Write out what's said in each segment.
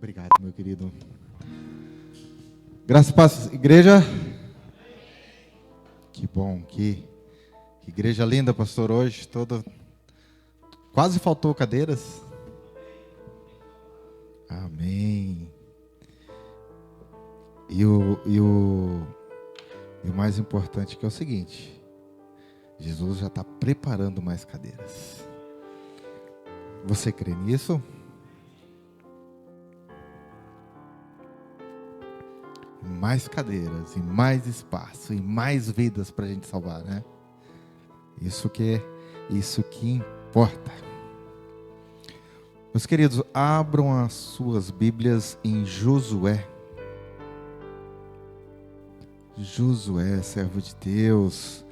Obrigado, meu querido. Graças e paz, igreja. Que bom, que igreja linda, pastor, hoje. Quase faltou cadeiras. Amém. E o mais importante que é o seguinte: Jesus já está preparando mais cadeiras. Você crê nisso? Mais cadeiras, e mais espaço, e mais vidas para a gente salvar, né? Isso que importa. Meus queridos, abram as suas Bíblias em Josué. Josué, servo de Deus,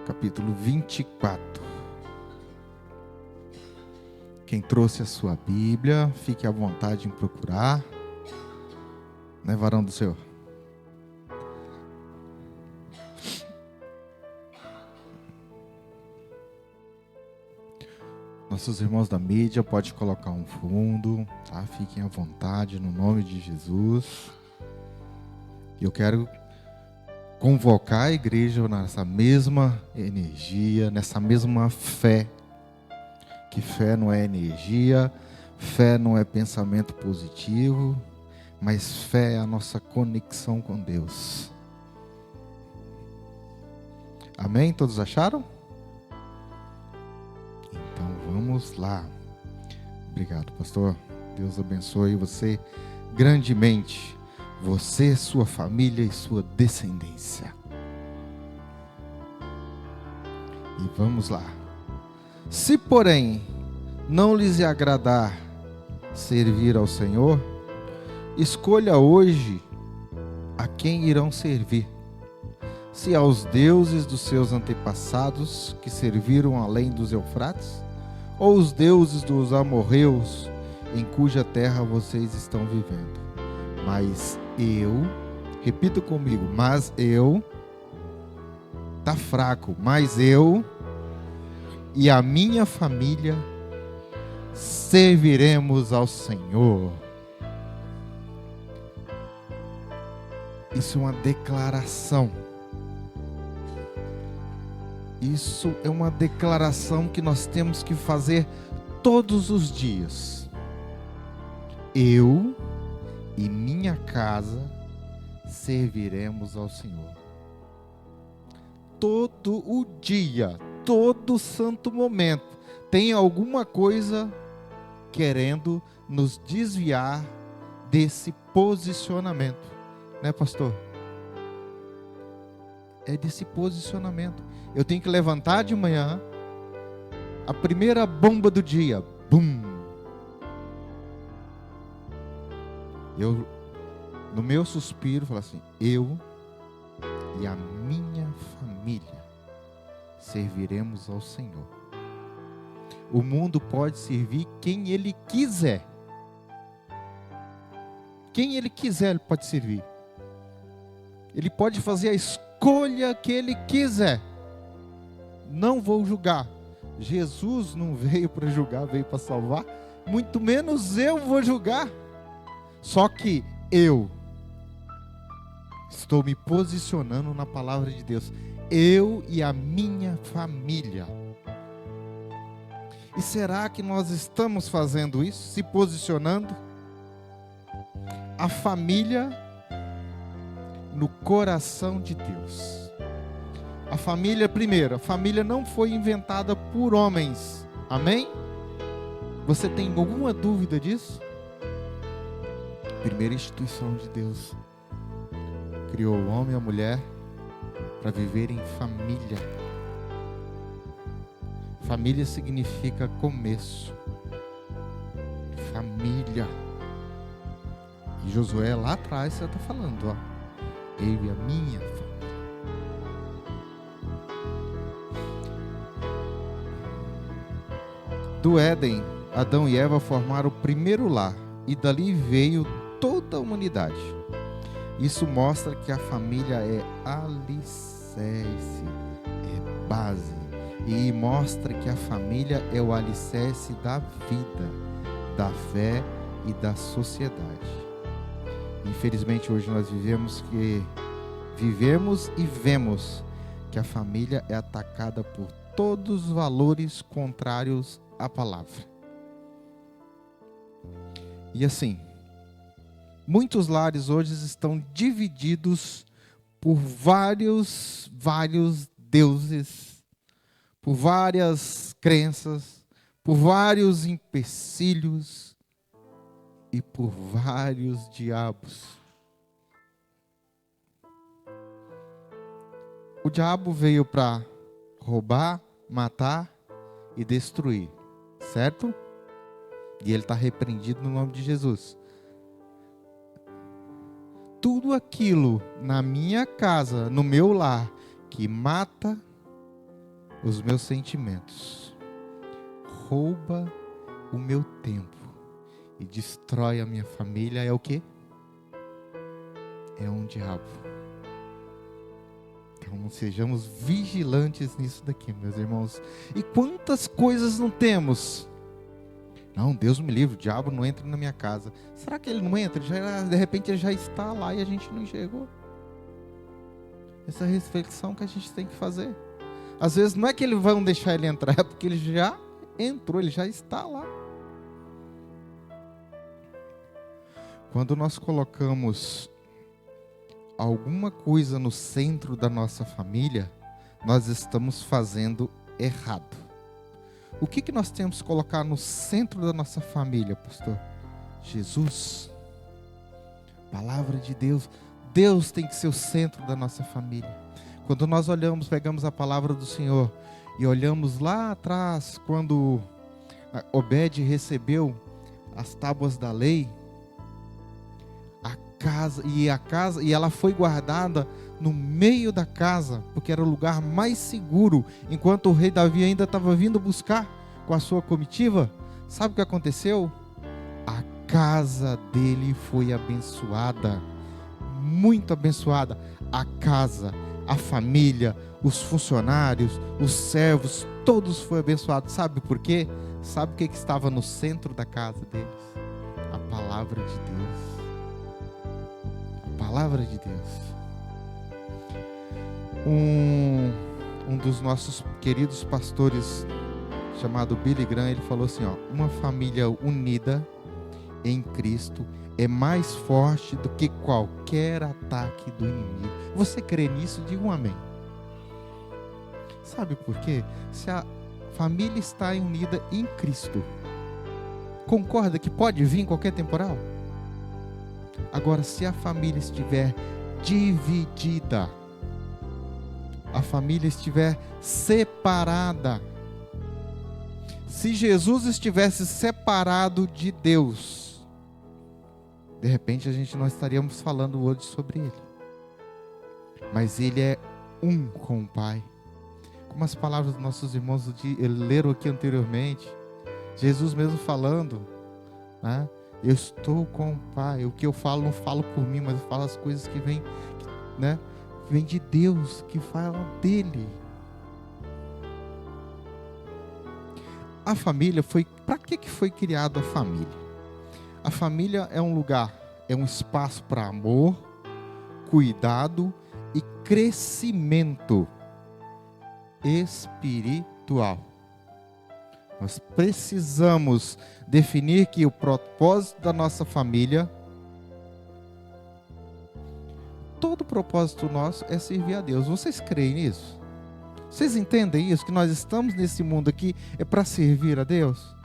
capítulo 24. Quem trouxe a sua Bíblia, fique à vontade em procurar. Né, varão do Senhor? Nossos irmãos da mídia, pode colocar um fundo, tá? Fiquem à vontade, no nome de Jesus. Eu quero convocar a igreja nessa mesma energia, nessa mesma fé. Que fé não é energia, fé não é pensamento positivo, mas fé é a nossa conexão com Deus. Amém? Todos acharam? Então vamos lá. Obrigado, pastor. Deus abençoe você grandemente. Você, sua família e sua descendência. E vamos lá. Se, porém, não lhes agradar servir ao Senhor, escolha hoje a quem irão servir. Se aos deuses dos seus antepassados, que serviram além dos Eufrates, ou os deuses dos amorreus, em cuja terra vocês estão vivendo. Mas eu, repita comigo, tá fraco, mas eu e a minha família serviremos ao Senhor. Isso é uma declaração. Isso é uma declaração que nós temos que fazer todos os dias. Eu e minha casa serviremos ao Senhor. Todo o dia, todo santo momento, tem alguma coisa querendo nos desviar desse posicionamento, né, pastor? É desse posicionamento. Eu tenho que levantar de manhã, a primeira bomba do dia, bum. Eu, no meu suspiro, falo assim: eu e a minha família serviremos ao Senhor. O mundo pode servir quem ele quiser. Quem ele quiser, ele pode servir. Ele pode fazer a escolha que ele quiser. Não vou julgar. Jesus não veio para julgar, veio para salvar. Muito menos eu vou julgar. Só que eu estou me posicionando na palavra de Deus. Eu e a minha família. E será que nós estamos fazendo isso? Se posicionando? A família no coração de Deus. A família, primeiro, a família não foi inventada por homens. Amém? Você tem alguma dúvida disso? Primeira instituição de Deus. Criou o homem e a mulher para viver em família. Família significa começo. Família. E Josué lá atrás você está falando, ó. Eu e a minha família. Do Éden, Adão e Eva formaram o primeiro lar. E dali veio toda a humanidade. Isso mostra que a família é alicerce, é base. E mostra que a família é o alicerce da vida, da fé e da sociedade. Infelizmente hoje nós vivemos e vemos que a família é atacada por todos os valores contrários à palavra. E assim, muitos lares hoje estão divididos por vários deuses, por várias crenças, por vários empecilhos e por vários diabos. O diabo veio para roubar, matar e destruir, certo? E ele está repreendido no nome de Jesus. Tudo aquilo na minha casa, no meu lar, que mata os meus sentimentos, rouba o meu tempo e destrói a minha família, é o quê? É um diabo. Então sejamos vigilantes nisso daqui, meus irmãos. E quantas coisas não temos? Não, Deus me livre, o diabo não entra na minha casa. Será que ele não entra? De repente ele já está lá e a gente não enxergou. Essa reflexão que a gente tem que fazer. Às vezes não é que eles vão deixar ele entrar, é porque ele já entrou, ele já está lá. Quando nós colocamos alguma coisa no centro da nossa família, nós estamos fazendo errado. O que nós temos que colocar no centro da nossa família, pastor? Jesus. Palavra de Deus. Deus tem que ser o centro da nossa família. Quando nós olhamos, pegamos a palavra do Senhor e olhamos lá atrás, quando Obed recebeu as tábuas da lei, a casa, e ela foi guardada no meio da casa, porque era o lugar mais seguro, enquanto o rei Davi ainda estava vindo buscar com a sua comitiva. Sabe o que aconteceu? A casa dele foi abençoada, muito abençoada. A casa, a família, os funcionários, os servos, todos foram abençoados. Sabe por quê? Sabe o que estava no centro da casa deles? A palavra de Deus. A palavra de Deus. Um dos nossos queridos pastores, chamado Billy Graham, ele falou assim, uma família unida em Cristo é mais forte do que qualquer ataque do inimigo. Você crê nisso? Diga um amém. Sabe por quê? Se a família está unida em Cristo, concorda que pode vir qualquer temporal? Agora, se a família estiver dividida, a família estiver separada, se Jesus estivesse separado de Deus, de repente a gente não estaríamos falando hoje sobre Ele. Mas Ele é um com o Pai. Como as palavras dos nossos irmãos leram aqui anteriormente, Jesus mesmo falando, né? Eu estou com o Pai. O que eu falo, não falo por mim, mas eu falo as coisas que vêm, né? Vem de Deus, que fala dele. A família foi... Para que foi criada a família? A família é um lugar, é um espaço para amor, cuidado e crescimento espiritual. Nós precisamos definir que o propósito da nossa família, todo propósito nosso é servir a Deus. Vocês creem nisso? Vocês entendem isso? Que nós estamos nesse mundo aqui é para servir a Deus?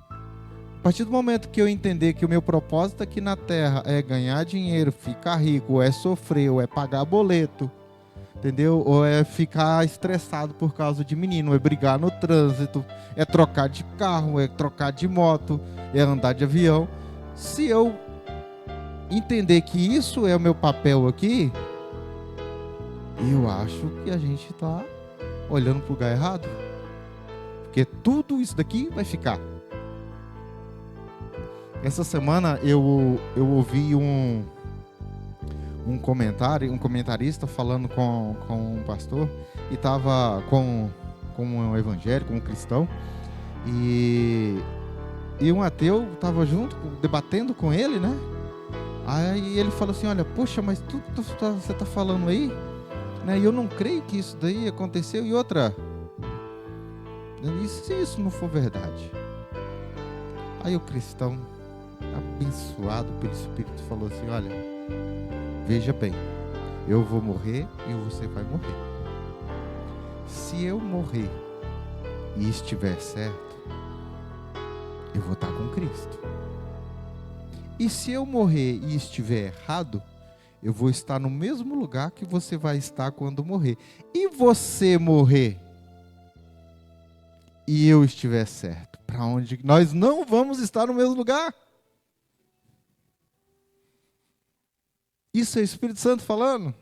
A partir do momento que eu entender que o meu propósito aqui na terra é ganhar dinheiro, ficar rico, ou é sofrer, ou é pagar boleto, entendeu? Ou é ficar estressado por causa de menino, é brigar no trânsito, é trocar de carro, é trocar de moto, é andar de avião. Se eu entender que isso é o meu papel aqui, eu acho que a gente está olhando para o lugar errado. Porque tudo isso daqui vai ficar. Essa semana eu ouvi um comentarista falando com um pastor, e estava com um evangélico, um cristão, e E um ateu estava junto, debatendo com ele, né? Aí ele falou assim, olha, poxa, mas tudo que você está falando aí, né? E eu não creio que isso daí aconteceu. E outra, e se isso não for verdade? Aí o cristão, abençoado pelo Espírito, falou assim, olha, veja bem, eu vou morrer e você vai morrer. Se eu morrer e estiver certo, eu vou estar com Cristo. E se eu morrer e estiver errado, eu vou estar no mesmo lugar que você vai estar quando morrer. E você morrer e eu estiver certo, para onde nós não vamos estar no mesmo lugar? Isso é o Espírito Santo falando.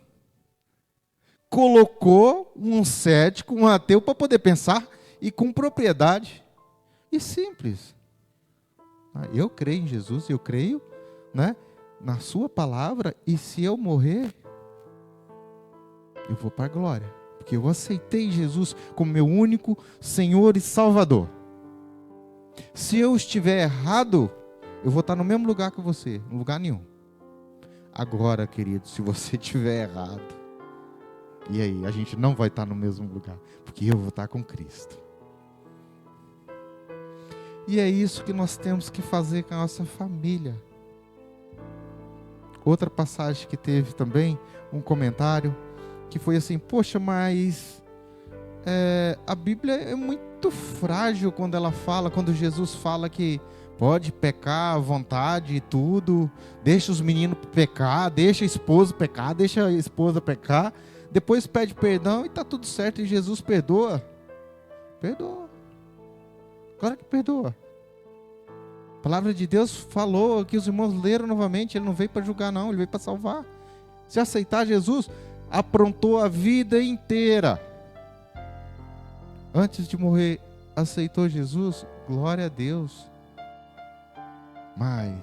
Colocou um cético, um ateu, para poder pensar e com propriedade. E simples. Eu creio em Jesus, eu creio, né, na sua palavra, e se eu morrer, eu vou para a glória, porque eu aceitei Jesus como meu único Senhor e Salvador. Se eu estiver errado, eu vou estar no mesmo lugar que você, em lugar nenhum. Agora, querido, se você estiver errado, e aí, a gente não vai estar no mesmo lugar, porque eu vou estar com Cristo. E é isso que nós temos que fazer com a nossa família. Outra passagem que teve também, um comentário, que foi assim, poxa, mas a Bíblia é muito frágil quando Jesus fala que pode pecar à vontade e tudo, deixa os meninos pecar, deixa a esposa pecar, deixa a esposa pecar, depois pede perdão e está tudo certo, e Jesus perdoa. Perdoa. Claro que perdoa. A palavra de Deus falou, que os irmãos leram novamente, ele não veio para julgar não, ele veio para salvar. Se aceitar Jesus, aprontou a vida inteira. Antes de morrer, aceitou Jesus, glória a Deus. Mas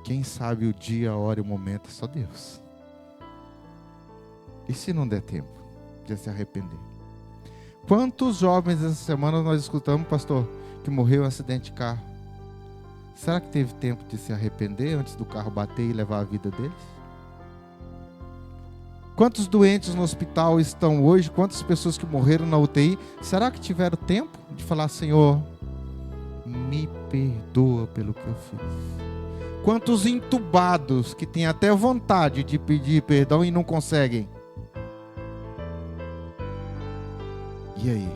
quem sabe o dia, a hora e o momento é só Deus. E se não der tempo de se arrepender? Quantos jovens essa semana nós escutamos, pastor, que morreu em um acidente de carro? Será que teve tempo de se arrepender antes do carro bater e levar a vida deles? Quantos doentes no hospital estão hoje? Quantas pessoas que morreram na UTI? Será que tiveram tempo de falar, Senhor, me perdoa pelo que eu fiz? Quantos entubados que têm até vontade de pedir perdão e não conseguem? E aí?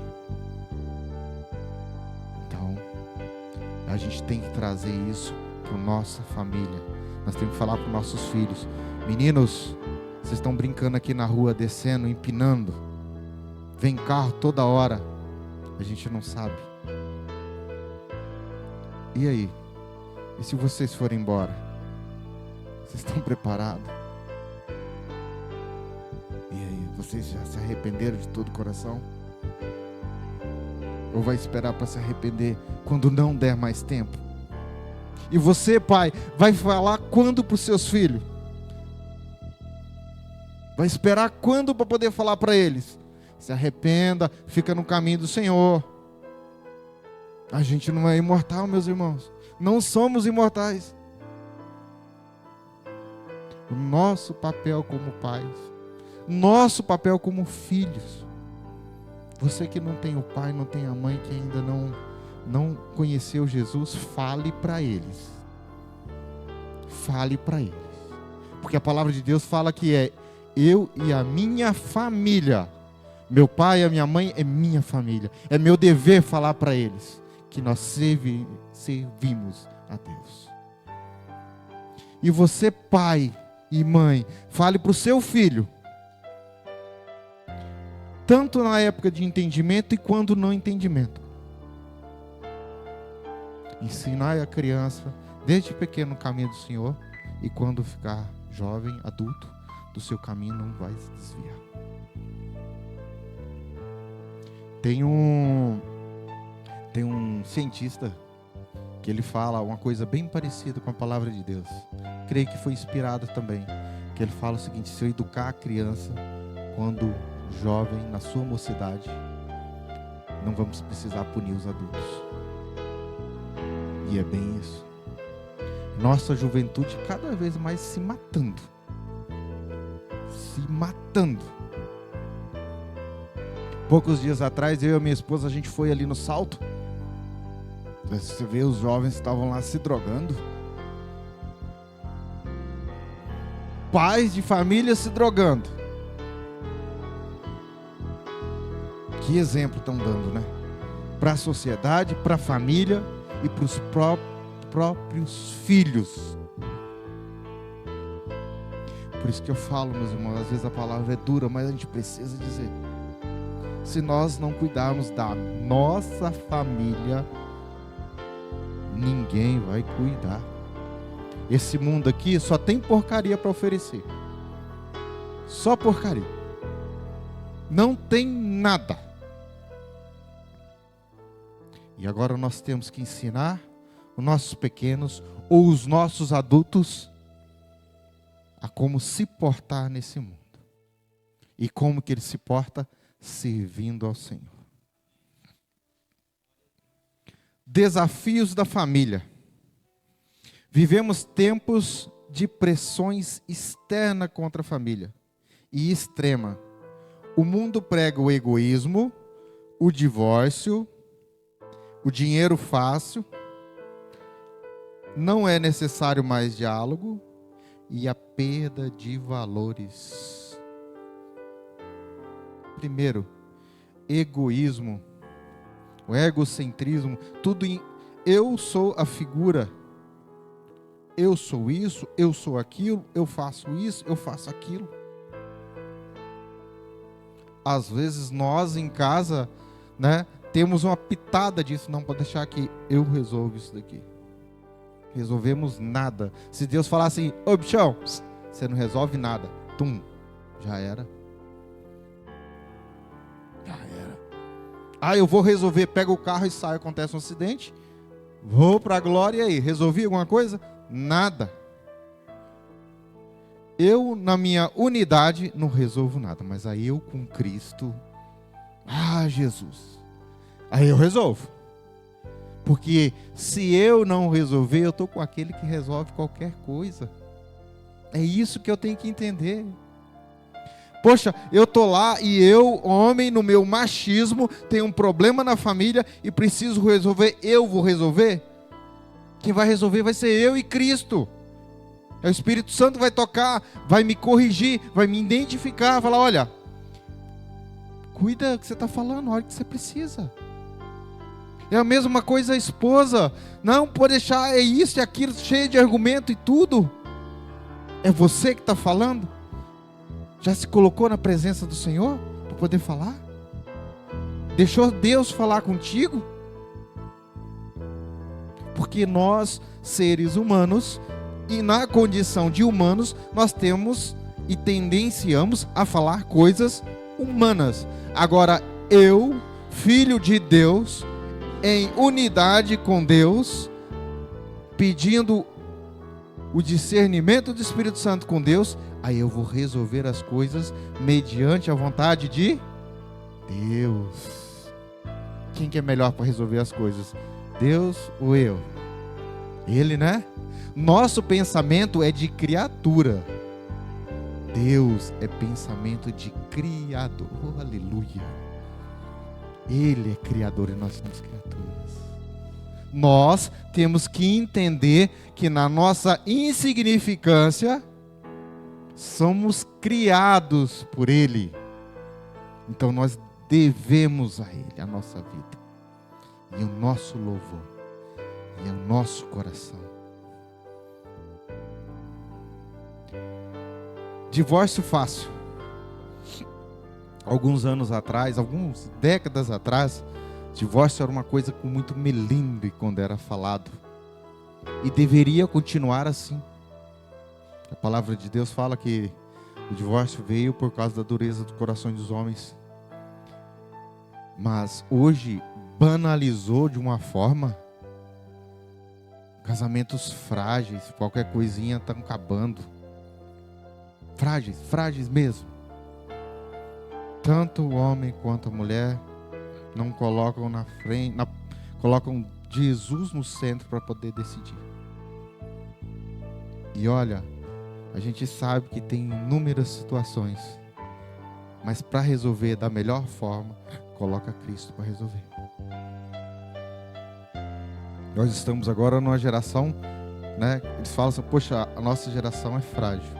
Então, a gente tem que trazer isso para nossa família. Nós temos que falar para os nossos filhos. Meninos, vocês estão brincando aqui na rua, descendo, empinando. Vem carro toda hora. A gente não sabe. E aí? E se vocês forem embora? Vocês estão preparados? E aí? Vocês já se arrependeram de todo o coração? Ou vai esperar para se arrepender quando não der mais tempo? E você, pai, vai falar quando para os seus filhos? Vai esperar quando para poder falar para eles? Se arrependa, fica no caminho do Senhor. A gente não é imortal, meus irmãos. Não somos imortais. O nosso papel como pais, nosso papel como filhos. Você que não tem o pai, não tem a mãe, que ainda não conheceu Jesus, fale para eles. Fale para eles. Porque a palavra de Deus fala que é eu e a minha família. Meu pai e a minha mãe é minha família. É meu dever falar para eles que nós servimos a Deus. E você, pai e mãe, fale para o seu filho, tanto na época de entendimento e quando não entendimento. Ensinar a criança desde pequeno o caminho do Senhor, e quando ficar jovem, adulto, do seu caminho não vai se desviar. Tem um cientista que ele fala uma coisa bem parecida com a palavra de Deus. Creio que foi inspirado também. Que ele fala o seguinte: se eu educar a criança quando jovem, na sua mocidade, não vamos precisar punir os adultos. E é bem isso. Nossa juventude cada vez mais se matando. Se matando. Poucos dias atrás, eu e a minha esposa, a gente foi ali no Salto. Você vê, os jovens estavam lá se drogando. Pais de família se drogando. Que exemplo estão dando, né? Para a sociedade, para a família e para os próprios filhos. Por isso que eu falo, meus irmãos, às vezes a palavra é dura, mas a gente precisa dizer. Se nós não cuidarmos da nossa família, ninguém vai cuidar. Esse mundo aqui só tem porcaria para oferecer. Só porcaria. Não tem nada. E agora nós temos que ensinar os nossos pequenos ou os nossos adultos a como se portar nesse mundo. E como que ele se porta? Servindo ao Senhor. Desafios da família. Vivemos tempos de pressões externas contra a família e extrema. O mundo prega o egoísmo, o divórcio, o dinheiro fácil, não é necessário mais diálogo e a perda de valores. Primeiro, egoísmo, o egocentrismo, tudo em eu sou a figura, eu sou isso, eu sou aquilo, eu faço isso, eu faço aquilo. Às vezes nós em casa, né, temos uma pitada disso, não pode deixar que eu resolvo isso daqui. Resolvemos nada. Se Deus falar assim, ô bichão, você não resolve nada, já era. Já era. Ah, eu vou resolver, pega o carro e sai, acontece um acidente, vou para a glória, e aí, resolvi alguma coisa? Nada. Eu, na minha unidade, não resolvo nada, mas aí eu com Cristo, Jesus, aí eu resolvo. Porque se eu não resolver, eu estou com aquele que resolve qualquer coisa. É isso que eu tenho que entender. Poxa, eu estou lá e eu, homem, no meu machismo, tenho um problema na família e preciso resolver, eu vou resolver? Quem vai resolver vai ser eu e Cristo. O Espírito Santo vai tocar, vai me corrigir, vai me identificar, falar, olha, cuida do que você está falando, a hora que você precisa. É a mesma coisa a esposa, não pode deixar, é isso e aquilo, cheio de argumento e tudo. É você que está falando? Já se colocou na presença do Senhor para poder falar? Deixou Deus falar contigo? Porque nós, seres humanos, e na condição de humanos, nós temos e tendenciamos a falar coisas humanas. Agora, eu, filho de Deus, em unidade com Deus, pedindo o discernimento do Espírito Santo com Deus, aí eu vou resolver as coisas mediante a vontade de Deus. Quem que é melhor para resolver as coisas? Deus ou eu? Ele, né? Nosso pensamento é de criatura. Deus é pensamento de criador. Oh, aleluia. Ele é criador e nós somos criaturas. Nós temos que entender que na nossa insignificância somos criados por Ele. Então nós devemos a Ele a nossa vida e o nosso louvor e o nosso coração. Divórcio fácil. Alguns anos atrás, algumas décadas atrás, divórcio era uma coisa com muito melindre quando era falado. E deveria continuar assim. A palavra de Deus fala que o divórcio veio por causa da dureza do coração dos homens. Mas hoje banalizou de uma forma. Casamentos frágeis, qualquer coisinha estão acabando. Frágeis mesmo. Tanto o homem quanto a mulher não colocam na frente, colocam Jesus no centro para poder decidir. E olha, a gente sabe que tem inúmeras situações, mas para resolver da melhor forma, coloca Cristo para resolver. Nós estamos agora numa geração, né? Eles falam assim, poxa, a nossa geração é frágil.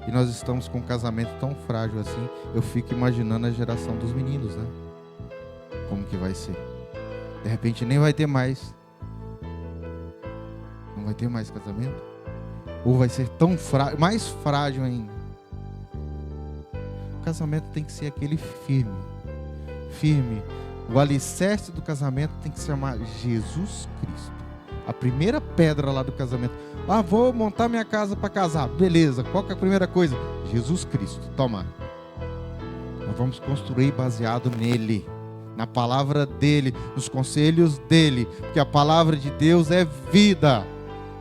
E nós estamos com um casamento tão frágil assim. Eu fico imaginando a geração dos meninos, né? Como que vai ser? De repente nem vai ter mais. Não vai ter mais casamento? Ou vai ser tão frágil, mais frágil ainda? O casamento tem que ser aquele firme. Firme. O alicerce do casamento tem que se chamar Jesus Cristo. A primeira pedra lá do casamento. Ah, vou montar minha casa para casar. Beleza, qual que é a primeira coisa? Jesus Cristo, toma. Nós vamos construir baseado nele, na palavra dele, nos conselhos dele, porque a palavra de Deus é vida,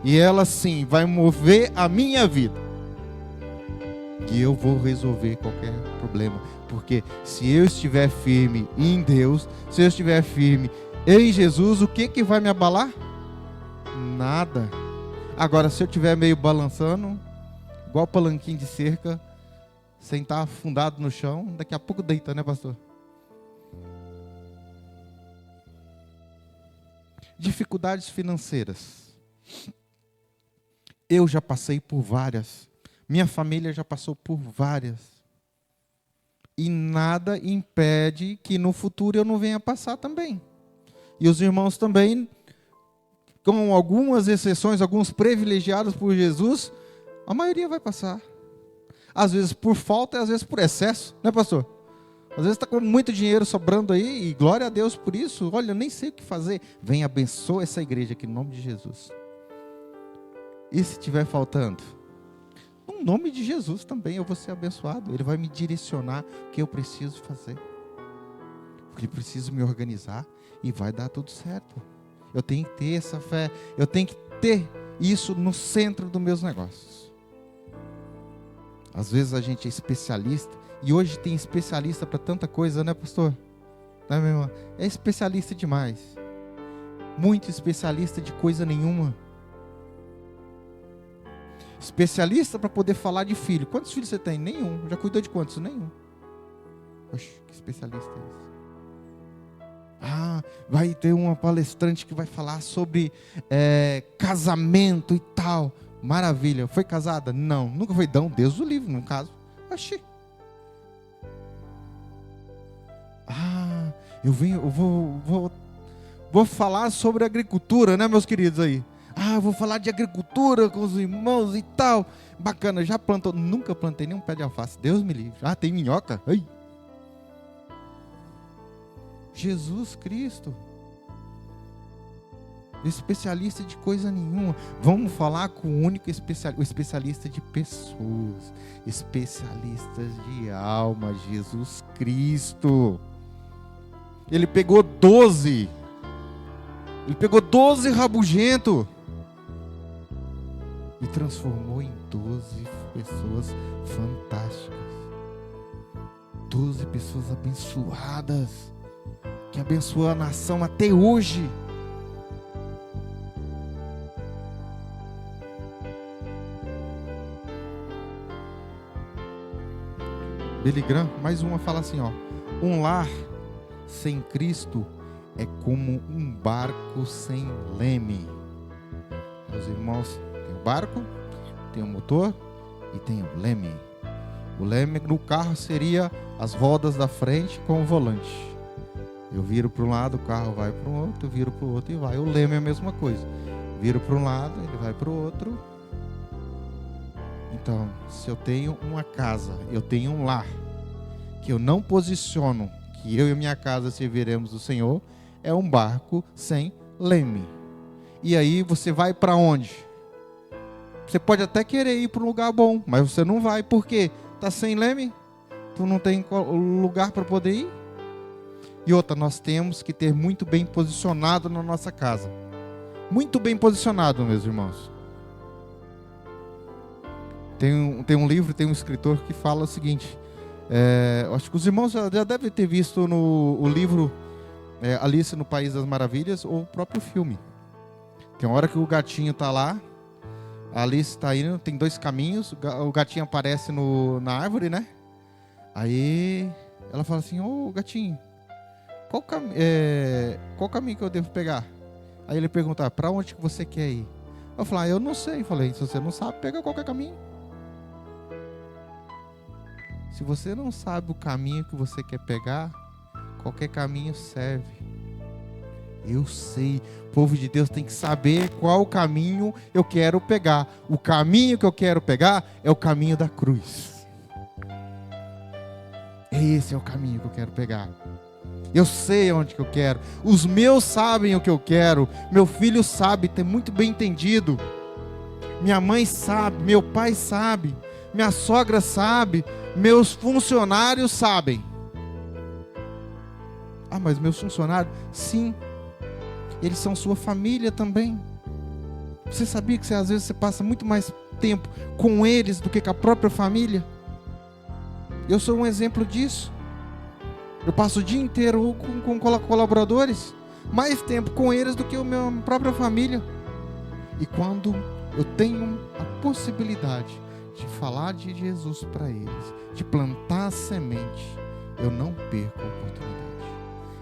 e ela sim vai mover a minha vida, e eu vou resolver qualquer problema, porque se eu estiver firme em Deus, se eu estiver firme em Jesus, o que vai me abalar? Nada. Agora, se eu estiver meio balançando, igual palanquinho de cerca, sem estar afundado no chão, daqui a pouco deita, né, pastor? Dificuldades financeiras. Eu já passei por várias. Minha família já passou por várias. E nada impede que no futuro eu não venha passar também. E os irmãos também, com algumas exceções, alguns privilegiados por Jesus, a maioria vai passar. Às vezes por falta e às vezes por excesso, né, pastor? Às vezes está com muito dinheiro sobrando aí, e glória a Deus por isso. Olha, eu nem sei o que fazer. Vem, abençoa essa igreja aqui, no nome de Jesus. E se estiver faltando? No nome de Jesus também eu vou ser abençoado. Ele vai me direcionar o que eu preciso fazer. Porque eu preciso me organizar e vai dar tudo certo. Eu tenho que ter essa fé, eu tenho que ter isso no centro dos meus negócios. Às vezes a gente é especialista, e hoje tem especialista para tanta coisa, né, pastor? Não é, meu irmão? É especialista demais. Muito especialista de coisa nenhuma. Especialista para poder falar de filho. Quantos filhos você tem? Nenhum. Já cuidou de quantos? Nenhum. Oxe, que especialista é esse? Ah, vai ter uma palestrante que vai falar sobre casamento e tal. Maravilha. Foi casada? Não. Nunca foi. Não, Deus o livre, num caso. Oxi. Ah, eu vou falar sobre agricultura, né, meus queridos aí? Ah, vou falar de agricultura com os irmãos e tal. Bacana, já plantou? Nunca plantei nenhum pé de alface. Deus me livre. Ah, tem minhoca? Ai. Jesus Cristo. Especialista de coisa nenhuma. Vamos falar com o único especialista de pessoas. Especialistas de alma, Jesus Cristo. Ele pegou 12. Ele pegou 12 rabugentos e transformou em 12 pessoas fantásticas. 12 pessoas abençoadas, que abençoou a nação até hoje. Billy Graham, mais uma, fala assim, ó: um lar sem Cristo é como um barco sem leme. Os irmãos, tem o barco, tem o motor e tem o leme. O leme no carro seria as rodas da frente com o volante. Eu viro para um lado, o carro vai para o outro, eu viro para o outro e vai. O leme é a mesma coisa. Viro para um lado, ele vai para o outro. Então, se eu tenho uma casa, eu tenho um lar, que eu não posiciono que eu e minha casa serviremos o Senhor, é um barco sem leme. E aí você vai para onde? Você pode até querer ir para um lugar bom, mas você não vai, por quê? Está sem leme? Tu não tem lugar para poder ir? E outra, nós temos que ter muito bem posicionado na nossa casa. Muito bem posicionado, meus irmãos. Tem um livro, tem um escritor que fala o seguinte, acho que os irmãos já devem ter visto o livro Alice no País das Maravilhas ou o próprio filme. Tem uma hora que o gatinho tá lá, a Alice tá indo, tem dois caminhos, o gatinho aparece na árvore, né? Aí ela fala assim, ô gatinho, qual caminho que eu devo pegar? Aí ele pergunta, pra onde que você quer ir? Eu falei, eu não sei. Eu falei, se você não sabe, pega qualquer caminho. Se você não sabe o caminho que você quer pegar, qualquer caminho serve. Eu sei, o povo de Deus tem que saber qual caminho eu quero pegar. O caminho que eu quero pegar é o caminho da cruz. Esse é o caminho que eu quero pegar. Eu sei onde que eu quero. Os meus sabem o que eu quero. Meu filho sabe, tem muito bem entendido. Minha mãe sabe, meu pai sabe, minha sogra sabe, meus funcionários sabem. Ah, mas meus funcionários? Sim. Eles são sua família também. Você sabia que às vezes você passa muito mais tempo com eles do que com a própria família? Eu sou um exemplo disso. Eu passo o dia inteiro com colaboradores, mais tempo com eles do que a minha própria família. E quando eu tenho a possibilidade de falar de Jesus para eles, de plantar a semente, eu não perco a oportunidade.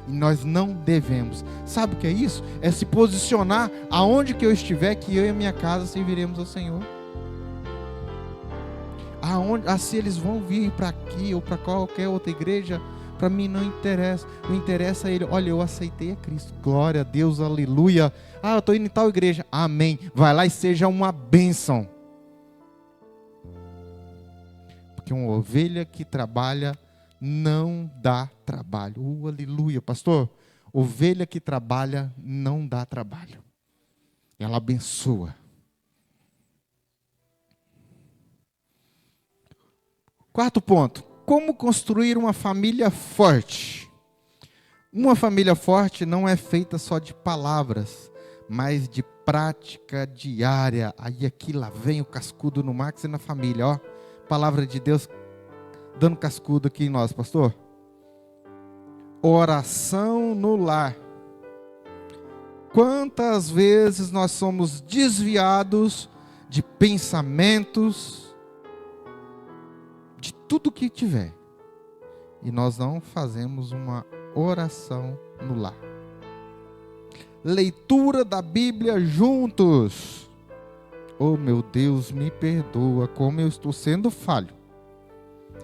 E nós não devemos. Sabe o que é isso? É se posicionar aonde que eu estiver, que eu e a minha casa serviremos ao Senhor. Se eles vão vir para aqui ou para qualquer outra igreja, para mim não interessa. Não interessa ele. Olha, eu aceitei a Cristo. Glória a Deus, aleluia. Eu estou indo em tal igreja. Amém. Vai lá e seja uma bênção. Porque uma ovelha que trabalha não dá trabalho. Aleluia, pastor. Ovelha que trabalha não dá trabalho. Ela abençoa. Quarto ponto. Como construir uma família forte? Uma família forte não é feita só de palavras, mas de prática diária. Aí aqui lá vem o cascudo no Max e na família, ó. Palavra de Deus dando cascudo aqui em nós, pastor. Oração no lar. Quantas vezes nós somos desviados de pensamentos, de tudo que tiver, e nós não fazemos uma oração no lar. Leitura da Bíblia juntos. Oh meu Deus, me perdoa como eu estou sendo falho.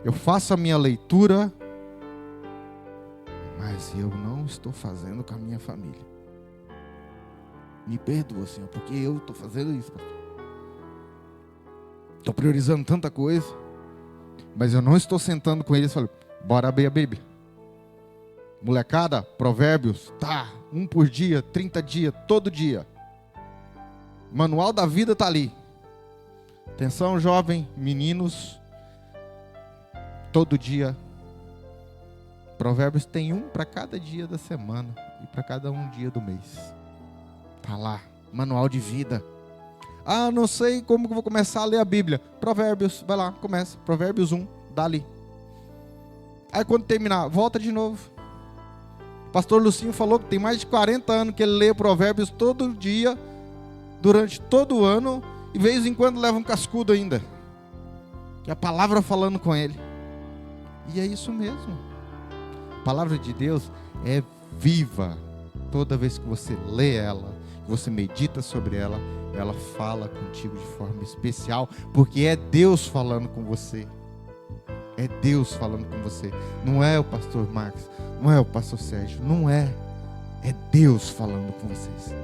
Eu faço a minha leitura, mas eu não estou fazendo com a minha família. Me perdoa, Senhor, porque eu estou fazendo isso, pastor. Estou priorizando tanta coisa, mas eu não estou sentando com eles e falando, bora abrir a Bíblia. Molecada, Provérbios, um por dia, 30 dias, todo dia. Manual da vida está ali. Atenção, jovem, meninos, todo dia. Provérbios tem um para cada dia da semana e para cada um dia do mês. Está lá, manual de vida. Não sei como que eu vou começar a ler a Bíblia. Provérbios, vai lá, começa. Provérbios 1, dá ali. Aí quando terminar, volta de novo. O pastor Lucinho falou que tem mais de 40 anos que ele lê Provérbios todo dia, durante todo o ano, e de vez em quando leva um cascudo ainda. Que é a palavra falando com ele. E é isso mesmo. A palavra de Deus é viva. Toda vez que você lê ela, que você medita sobre ela, ela fala contigo de forma especial, porque é Deus falando com você. É Deus falando com você. Não é o pastor Max, não é o pastor Sérgio, não é. É Deus falando com vocês.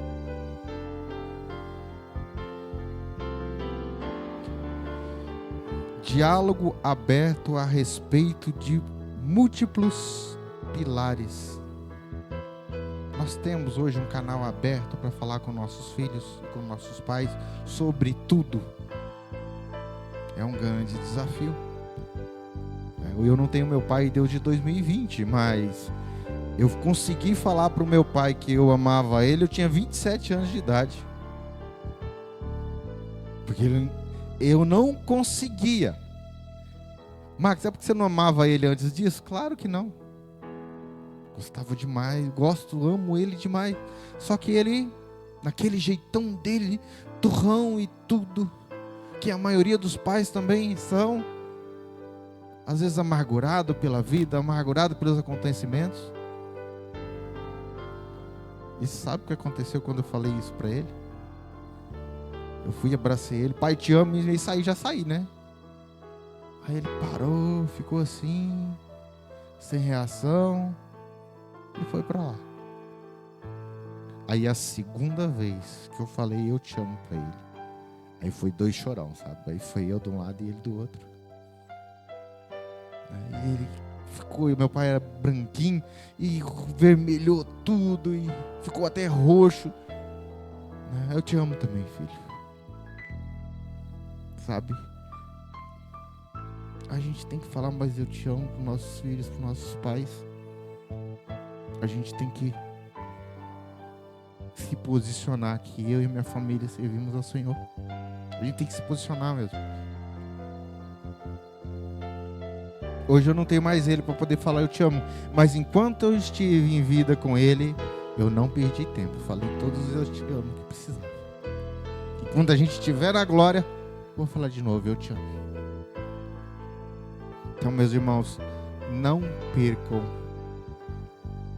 Diálogo aberto a respeito de múltiplos pilares. Nós temos hoje um canal aberto para falar com nossos filhos, com nossos pais, sobre tudo. É um grande desafio. Eu não tenho meu pai desde 2020, mas eu consegui falar para o meu pai que eu amava ele, eu tinha 27 anos de idade. Porque eu não conseguia. Max, é porque você não amava ele antes disso? Claro que não. Gostava demais, gosto, amo ele demais. Só que ele, naquele jeitão dele, turrão e tudo, que a maioria dos pais também são, às vezes amargurado pela vida, amargurado pelos acontecimentos. E sabe o que aconteceu quando eu falei isso para ele? Eu fui, abracei ele, pai, te amo, e já saí, né? Aí ele parou, ficou assim, sem reação, e foi para lá. Aí a segunda vez que eu falei eu te amo para ele, aí foi 2 chorão, sabe? Aí foi eu de um lado e ele do outro. Aí ele ficou, e meu pai era branquinho, e vermelhou tudo, e ficou até roxo. Eu te amo também, filho. Sabe? A gente tem que falar, mas eu te amo para os nossos filhos, para os nossos pais. A gente tem que se posicionar que eu e minha família servimos ao Senhor. A gente tem que se posicionar mesmo. Hoje eu não tenho mais ele para poder falar eu te amo, mas enquanto eu estive em vida com ele, eu não perdi tempo. Falei todos os eu te amo que precisava. E quando a gente estiver na glória, vou falar de novo, eu te amo. Então, meus irmãos, não percam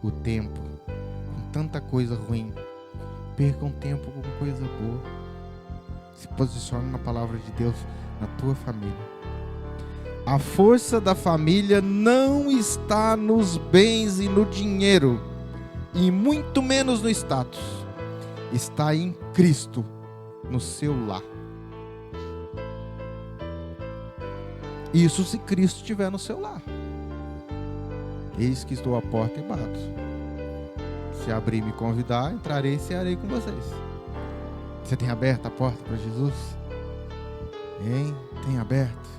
o tempo com tanta coisa ruim. Percam tempo com coisa boa. Se posicione na palavra de Deus, na tua família. A força da família não está nos bens e no dinheiro, e muito menos no status. Está em Cristo, no seu lar. Isso se Cristo estiver no seu lar. Eis que estou à porta e bato. Se abrir e me convidar, entrarei e cearei com vocês. Você tem aberto a porta para Jesus? Hein? Tem aberto?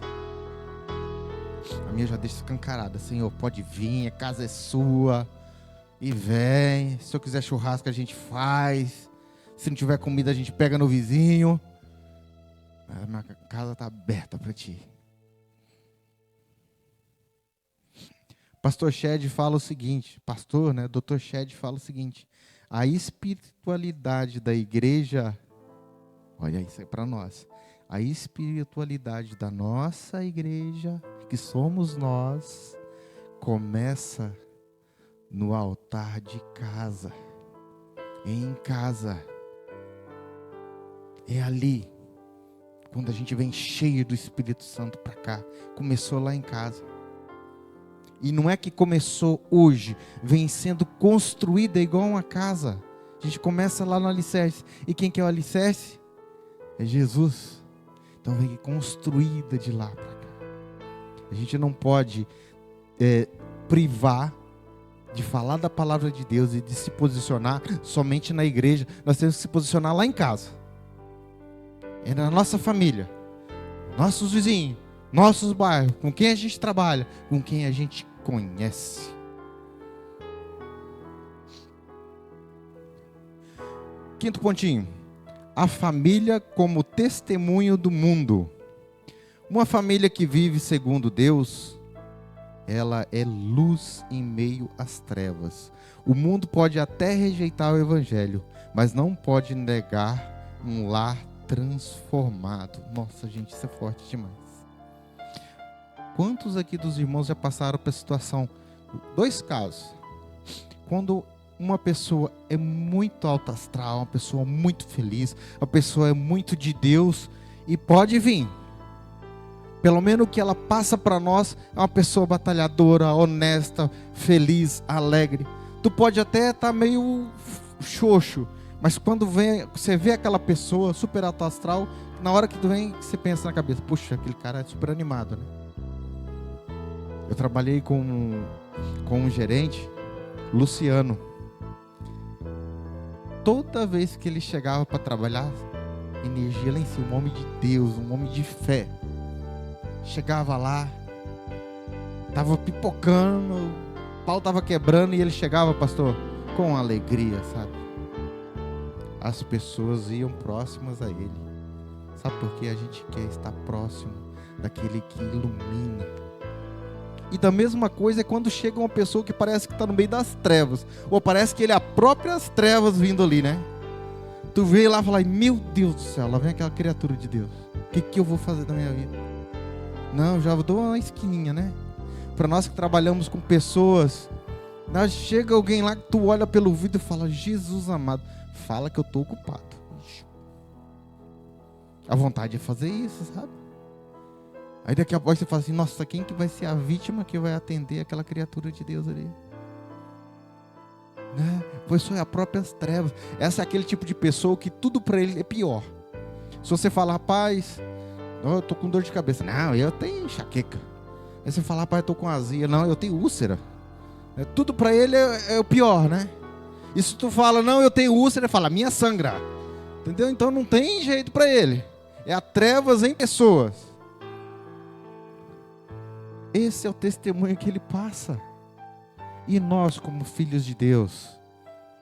A minha já deixa escancarada. Senhor, pode vir, a casa é sua. E vem. Se eu quiser churrasco, a gente faz. Se não tiver comida, a gente pega no vizinho. A minha casa está aberta para ti. Pastor Shed fala o seguinte, Dr. Shed fala o seguinte: a espiritualidade da igreja, olha isso é para nós, a espiritualidade da nossa igreja, que somos nós, começa no altar de casa, em casa, é ali, quando a gente vem cheio do Espírito Santo para cá, começou lá em casa. E não é que começou hoje, vem sendo construída igual uma casa. A gente começa lá no alicerce. E quem que é o alicerce? É Jesus. Então vem construída de lá para cá. A gente não pode privar de falar da palavra de Deus e de se posicionar somente na igreja. Nós temos que se posicionar lá em casa. É na nossa família, nossos vizinhos, nossos bairros, com quem a gente trabalha, com quem a gente conhece. Quinto pontinho: a família como testemunho do mundo. Uma família que vive segundo Deus, ela é luz em meio às trevas. O mundo pode até rejeitar o evangelho, mas não pode negar um lar transformado. Nossa, gente, isso é forte demais. Quantos aqui dos irmãos já passaram por situação? 2 casos. Quando uma pessoa é muito alta astral, uma pessoa muito feliz, uma pessoa é muito de Deus, e pode vir. Pelo menos o que ela passa para nós é uma pessoa batalhadora, honesta, feliz, alegre. Tu pode até estar meio xoxo, mas quando você vê aquela pessoa super alta astral, na hora que tu vem, você pensa na cabeça: puxa, aquele cara é super animado, né? Eu trabalhei com um gerente, Luciano. Toda vez que ele chegava para trabalhar, energia lá em cima, um homem de Deus, um homem de fé. Chegava lá, estava pipocando, o pau estava quebrando, e ele chegava, pastor, com alegria, sabe? As pessoas iam próximas a ele. Sabe por quê? A gente quer estar próximo daquele que ilumina. E da mesma coisa é quando chega uma pessoa que parece que está no meio das trevas. Ou parece que ele é as próprias trevas vindo ali, né? Tu vê lá e fala, meu Deus do céu, lá vem aquela criatura de Deus. O que eu vou fazer da minha vida? Não, já dou uma esquininha, né? Para nós que trabalhamos com pessoas, chega alguém lá que tu olha pelo vidro e fala, Jesus amado, fala que eu estou ocupado. A vontade é fazer isso, sabe? Aí daqui a pouco você fala assim, nossa, quem que vai ser a vítima que vai atender aquela criatura de Deus ali? Né? Pois só é a própria trevas. Essa é aquele tipo de pessoa que tudo para ele é pior. Se você falar, rapaz, eu tô com dor de cabeça. Não, eu tenho enxaqueca. Aí você fala, rapaz, eu tô com azia. Não, eu tenho úlcera. Tudo para ele é o pior, né? E se tu fala, não, eu tenho úlcera, ele fala, minha sangra. Entendeu? Então não tem jeito para ele. É a trevas em pessoas. Esse é o testemunho que ele passa. E nós, como filhos de Deus,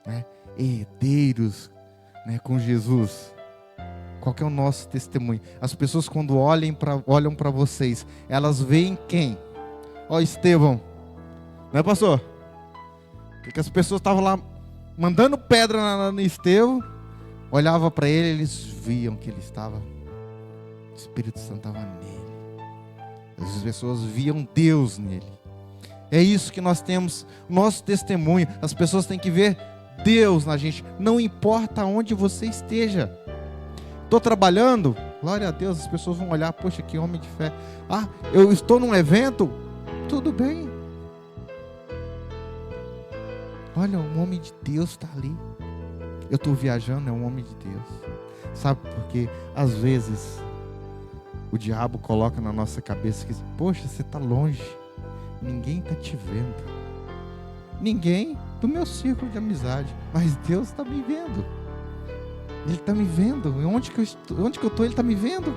né, herdeiros, né, com Jesus, qual que é o nosso testemunho? As pessoas quando olham para vocês, elas veem quem? Ó, Estevão, né, pastor? Porque as pessoas estavam lá mandando pedra no Estevão, olhava para ele, eles viam que ele estava, o Espírito Santo estava nele. As pessoas viam Deus nele. É isso que nós temos, nosso testemunho. As pessoas têm que ver Deus na gente, não importa onde você esteja. Estou trabalhando, glória a Deus, as pessoas vão olhar, poxa, que homem de fé. Ah, eu estou num evento, tudo bem. Olha, um homem de Deus está ali. Eu estou viajando, é um homem de Deus. Sabe por quê? Às vezes o diabo coloca na nossa cabeça que, poxa, você está longe, ninguém está te vendo. Ninguém do meu círculo de amizade, mas Deus está me vendo. Ele está me vendo. Onde que eu estou, Ele está me vendo.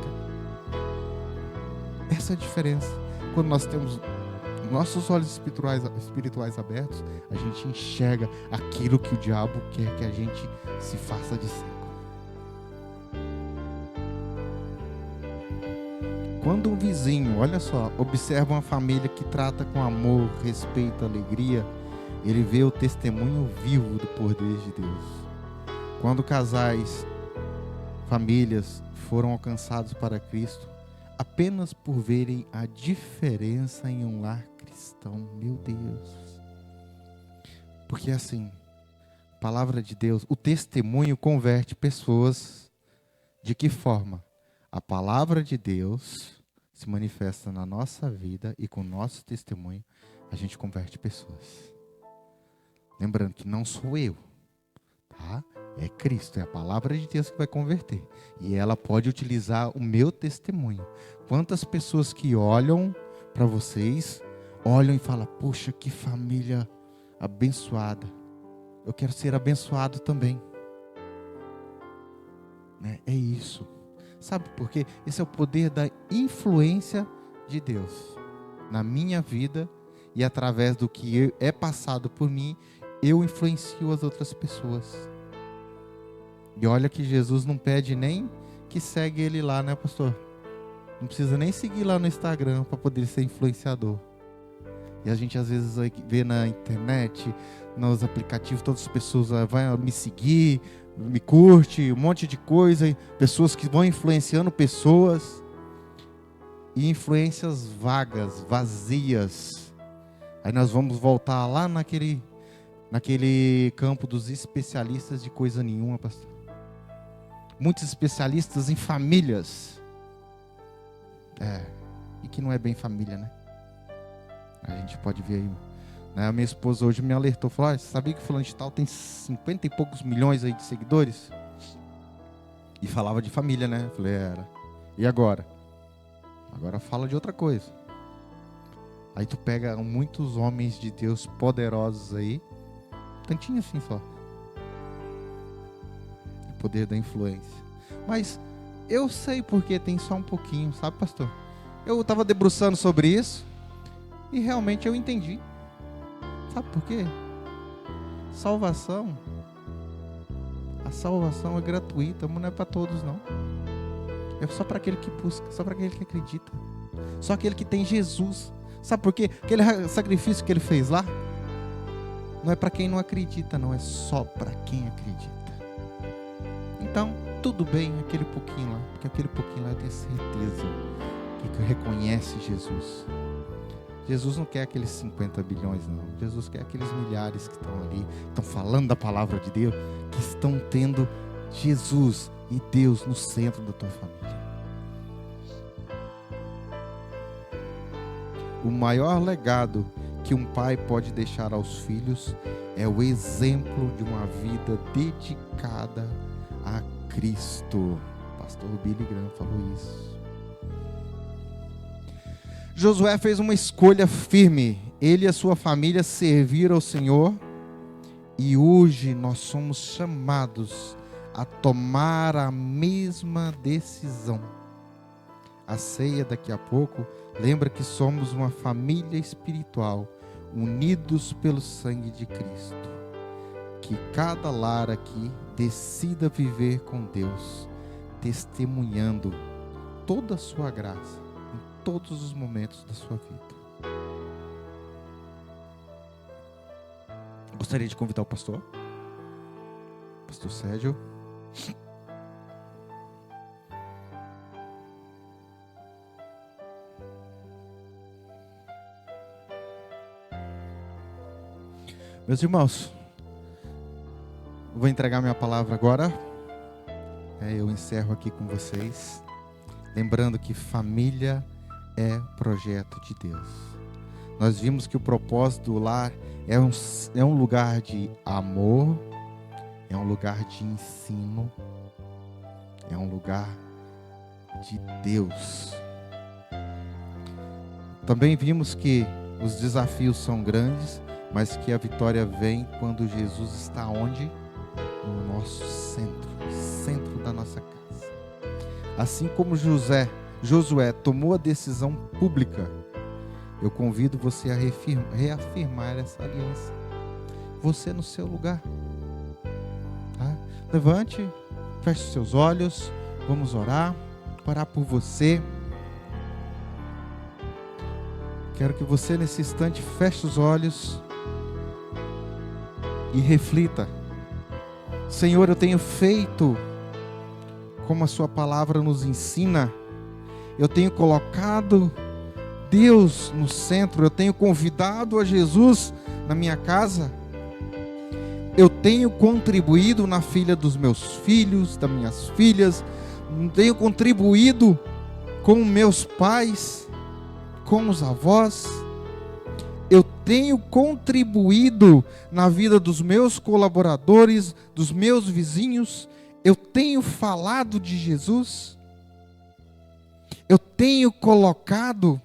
Essa é a diferença. Quando nós temos nossos olhos espirituais abertos, a gente enxerga aquilo que o diabo quer que a gente se faça de cego. Quando um vizinho, olha só, observa uma família que trata com amor, respeito, alegria, ele vê o testemunho vivo do poder de Deus. Quando casais, famílias foram alcançados para Cristo, apenas por verem a diferença em um lar cristão, meu Deus. Porque assim, a palavra de Deus, o testemunho converte pessoas. De que forma? A palavra de Deus se manifesta na nossa vida e com o nosso testemunho a gente converte pessoas. Lembrando que não sou eu, tá? É Cristo, é a palavra de Deus que vai converter. E ela pode utilizar o meu testemunho. Quantas pessoas que olham para vocês, olham e falam, poxa, que família abençoada. Eu quero ser abençoado também. Né? É isso. Sabe por quê? Esse é o poder da influência de Deus na minha vida, e através do que é passado por mim, eu influencio as outras pessoas. E olha que Jesus não pede nem que segue ele lá, né, pastor? Não precisa nem seguir lá no Instagram para poder ser influenciador. E a gente às vezes vê na internet, nos aplicativos, todas as pessoas vão me seguir, me curte, um monte de coisa, pessoas que vão influenciando pessoas, e influências vagas, vazias. Aí nós vamos voltar lá naquele campo dos especialistas de coisa nenhuma, pastor. Muitos especialistas em famílias. E que não é bem família, né? A gente pode ver aí. Né? A minha esposa hoje me alertou, falou, você sabia que fulano de tal tem 50 e poucos milhões aí de seguidores? E falava de família, né? Eu falei, era. E agora? Agora fala de outra coisa. Aí tu pega muitos homens de Deus poderosos aí, tantinho assim só. O poder da influência. Mas eu sei porque tem só um pouquinho, sabe, pastor? Eu estava debruçando sobre isso e realmente eu entendi. Sabe por quê? Salvação. A salvação é gratuita, mas não é para todos, não. É só para aquele que busca, só para aquele que acredita. Só aquele que tem Jesus. Sabe por quê? Aquele sacrifício que ele fez lá não é para quem não acredita, não, é só para quem acredita. Então, tudo bem aquele pouquinho lá, porque aquele pouquinho lá eu tenho certeza que reconhece Jesus. Jesus não quer aqueles 50 bilhões, não. Jesus quer aqueles milhares que estão ali, estão falando da palavra de Deus, que estão tendo Jesus e Deus no centro da tua família. O maior legado que um pai pode deixar aos filhos é o exemplo de uma vida dedicada a Cristo. Pastor Billy Graham falou isso. Josué fez uma escolha firme. Ele e a sua família serviram ao Senhor. E hoje nós somos chamados a tomar a mesma decisão. A ceia daqui a pouco lembra que somos uma família espiritual, unidos pelo sangue de Cristo. Que cada lar aqui decida viver com Deus, testemunhando toda a sua graça em todos os momentos da sua vida. Gostaria de convidar o pastor Sérgio. Meus irmãos, vou entregar minha palavra agora. Eu encerro aqui com vocês, lembrando que família é projeto de Deus. Nós vimos que o propósito do lar é um lugar de amor, é um lugar de ensino, é um lugar de Deus. Também vimos que os desafios são grandes, mas que a vitória vem quando Jesus está onde? No nosso centro da nossa casa. Assim como Josué tomou a decisão pública, eu convido você a reafirmar essa aliança. Você no seu lugar. Tá? Levante, feche os seus olhos, vamos orar por você. Quero que você nesse instante feche os olhos e reflita. Senhor, eu tenho feito como a sua palavra nos ensina. Eu tenho colocado Deus no centro. Eu tenho convidado a Jesus na minha casa. Eu tenho contribuído na filha dos meus filhos, das minhas filhas. Tenho contribuído com meus pais, com os avós. Eu tenho contribuído na vida dos meus colaboradores, dos meus vizinhos. Eu tenho falado de Jesus. Eu tenho colocado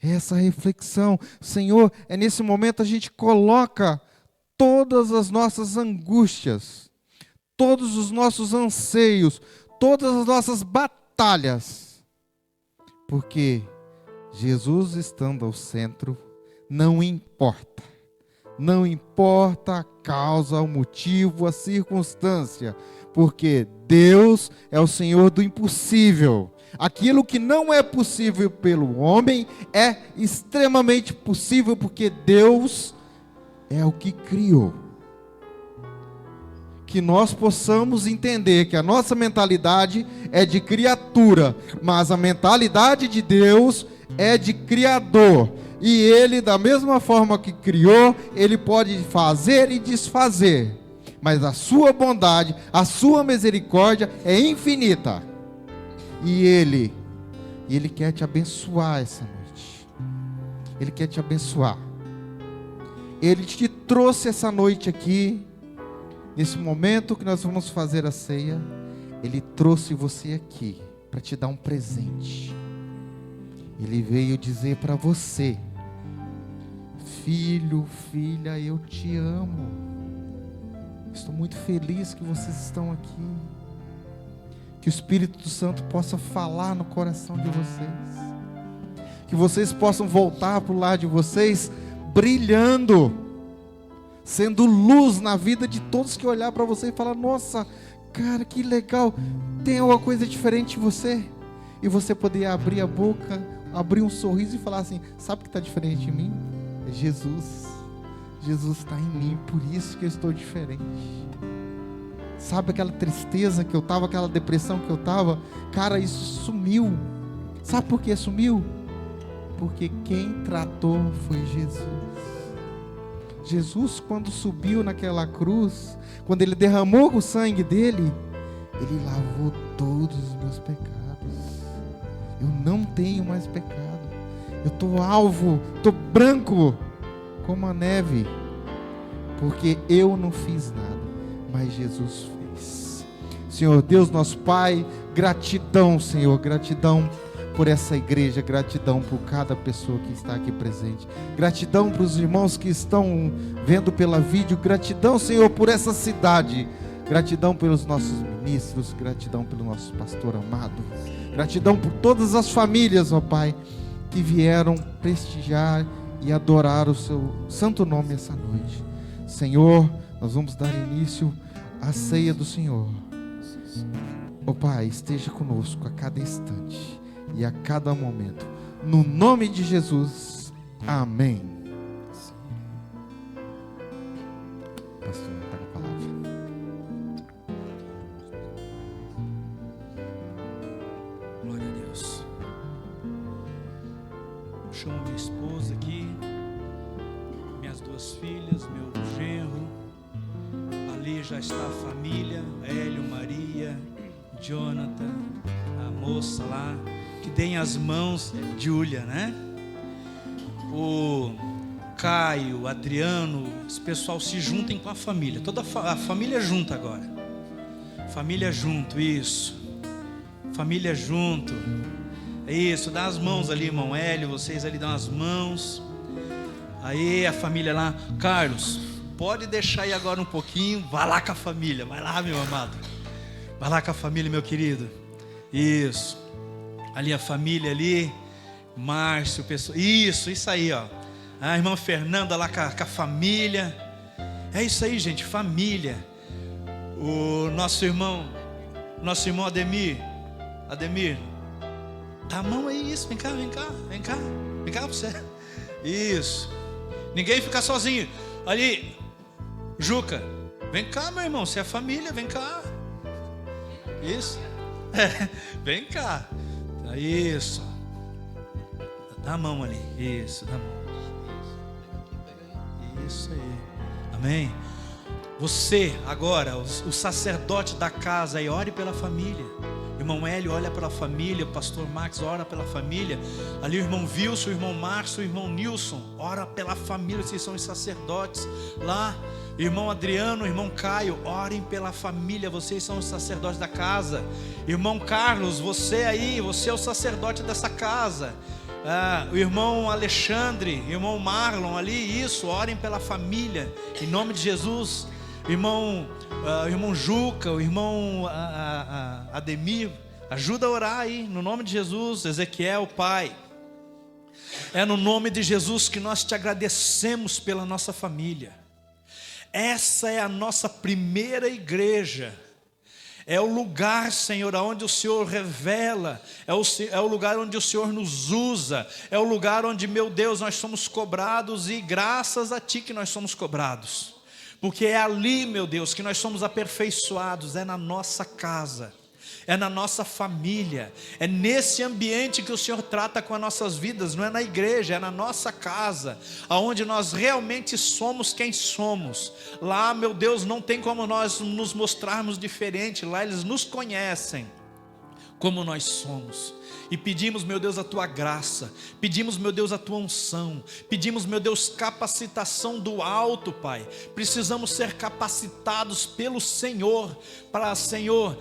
essa reflexão. Senhor, é nesse momento a gente coloca todas as nossas angústias, todos os nossos anseios, todas as nossas batalhas, porque Jesus estando ao centro, não importa a causa, o motivo, a circunstância, porque Deus é o Senhor do impossível. Aquilo que não é possível pelo homem é extremamente possível, porque Deus é o que criou. Que nós possamos entender que a nossa mentalidade é de criatura, mas a mentalidade de Deus é de criador. E Ele, da mesma forma que criou, Ele pode fazer e desfazer. Mas a sua bondade, a sua misericórdia é infinita. E Ele quer te abençoar essa noite. Ele quer te abençoar. Ele te trouxe essa noite aqui, nesse momento que nós vamos fazer a ceia. Ele trouxe você aqui para te dar um presente. Ele veio dizer para você: filho, filha, eu te amo. Estou muito feliz que vocês estão aqui. Que o Espírito Santo possa falar no coração de vocês. Que vocês possam voltar para o lar de vocês brilhando, sendo luz na vida de todos que olhar para você e falar: nossa, cara, que legal, tem alguma coisa diferente em você. E você poder abrir a boca, abrir um sorriso e falar assim: sabe o que está diferente de mim? É Jesus. Jesus está em mim, por isso que eu estou diferente. Sabe aquela tristeza que eu estava, aquela depressão que eu estava? Cara, isso sumiu. Sabe por que sumiu? Porque quem tratou foi Jesus. Jesus, quando subiu naquela cruz, quando Ele derramou o sangue dele, Ele lavou todos os meus pecados. Eu não tenho mais pecado. Eu estou alvo, estou branco como a neve, porque eu não fiz nada, mas Jesus fez. Senhor Deus, nosso Pai, gratidão, Senhor, gratidão por essa igreja, gratidão por cada pessoa que está aqui presente, gratidão para os irmãos que estão vendo pela vídeo, gratidão, Senhor, por essa cidade, gratidão pelos nossos ministros, gratidão pelo nosso pastor amado, gratidão por todas as famílias, ó Pai, que vieram prestigiar e adorar o seu santo nome essa noite. Senhor, nós vamos dar início à ceia do Senhor. Ó Pai, esteja conosco a cada instante e a cada momento, no nome de Jesus, amém. Pastor, está com a palavra. Glória a Deus. Eu chamo minha esposa aqui, minhas duas filhas, meu genro. Ali já está a família, Hélio, Maria, Jonathan, a moça lá. Que deem as mãos, Júlia, né? O Caio, o Adriano, esse pessoal se juntem com a família. Toda a família junta agora. Família junto, isso. Família junto. Isso, dá as mãos ali, irmão Hélio. Vocês ali dão as mãos. Aí a família lá. Carlos, pode deixar aí agora um pouquinho. Vai lá com a família. Vai lá, meu amado. Vai lá com a família, meu querido. Isso. Ali a família ali, Márcio, pessoal. Isso aí, ó. A irmã Fernanda lá com a família. É isso aí, gente, família. O nosso irmão Ademir, dá a mão aí, isso, vem cá pra você. Isso. Ninguém fica sozinho. Ali, Juca, vem cá, meu irmão, você é família, vem cá. Isso. Vem cá. Isso. Dá a mão ali. Isso, dá a mão. Isso aí. Amém. Você agora, o sacerdote da casa aí, ore pela família. Irmão Hélio, olha pela família. O pastor Max ora pela família. Ali o irmão Wilson, o irmão Márcio, o irmão Nilson, ora pela família. Vocês são os sacerdotes. Lá, irmão Adriano, irmão Caio, orem pela família. Vocês são os sacerdotes da casa. Irmão Carlos, você aí, você é o sacerdote dessa casa. O irmão Alexandre, irmão Marlon ali, isso, orem pela família, em nome de Jesus. Irmão Juca, o irmão Ademir, ajuda a orar aí, no nome de Jesus. Ezequiel, Pai, é no nome de Jesus que nós te agradecemos pela nossa família. Essa é a nossa primeira igreja. É o lugar, Senhor, onde o Senhor revela, é o lugar onde o Senhor nos usa, é o lugar onde, meu Deus, nós somos cobrados, e graças a Ti que nós somos cobrados, porque é ali, meu Deus, que nós somos aperfeiçoados, é na nossa casa, é na nossa família, é nesse ambiente que o Senhor trata com as nossas vidas, não é na igreja, é na nossa casa, aonde nós realmente somos quem somos. Lá, meu Deus, não tem como nós nos mostrarmos diferente, lá eles nos conhecem como nós somos. E pedimos, meu Deus, a Tua graça, pedimos, meu Deus, a Tua unção, pedimos, meu Deus, capacitação do alto, Pai. Precisamos ser capacitados pelo Senhor, para, Senhor,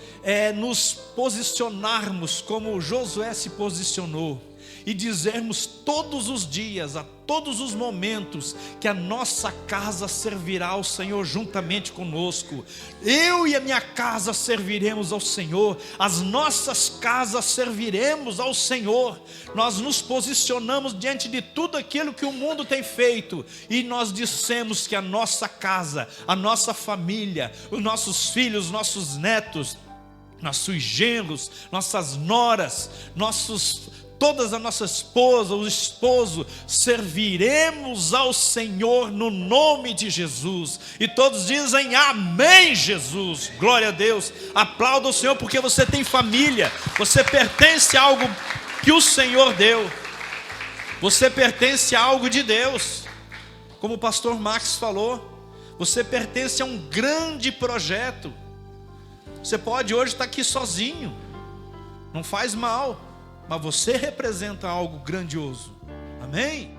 nos posicionarmos como Josué se posicionou, e dizermos todos os dias, a todos os momentos, que a nossa casa servirá ao Senhor juntamente conosco. Eu e a minha casa serviremos ao Senhor, as nossas casas serviremos ao Senhor. Nós nos posicionamos diante de tudo aquilo que o mundo tem feito, e nós dissemos que a nossa casa, a nossa família, os nossos filhos, nossos netos, nossos genros, nossas noras, nossos todas a nossa esposa, o esposo, serviremos ao Senhor no nome de Jesus. E todos dizem amém, Jesus. Glória a Deus. Aplauda o Senhor, porque você tem família. Você pertence a algo que o Senhor deu. Você pertence a algo de Deus. Como o pastor Max falou, você pertence a um grande projeto. Você pode hoje estar aqui sozinho, não faz mal, mas você representa algo grandioso. Amém?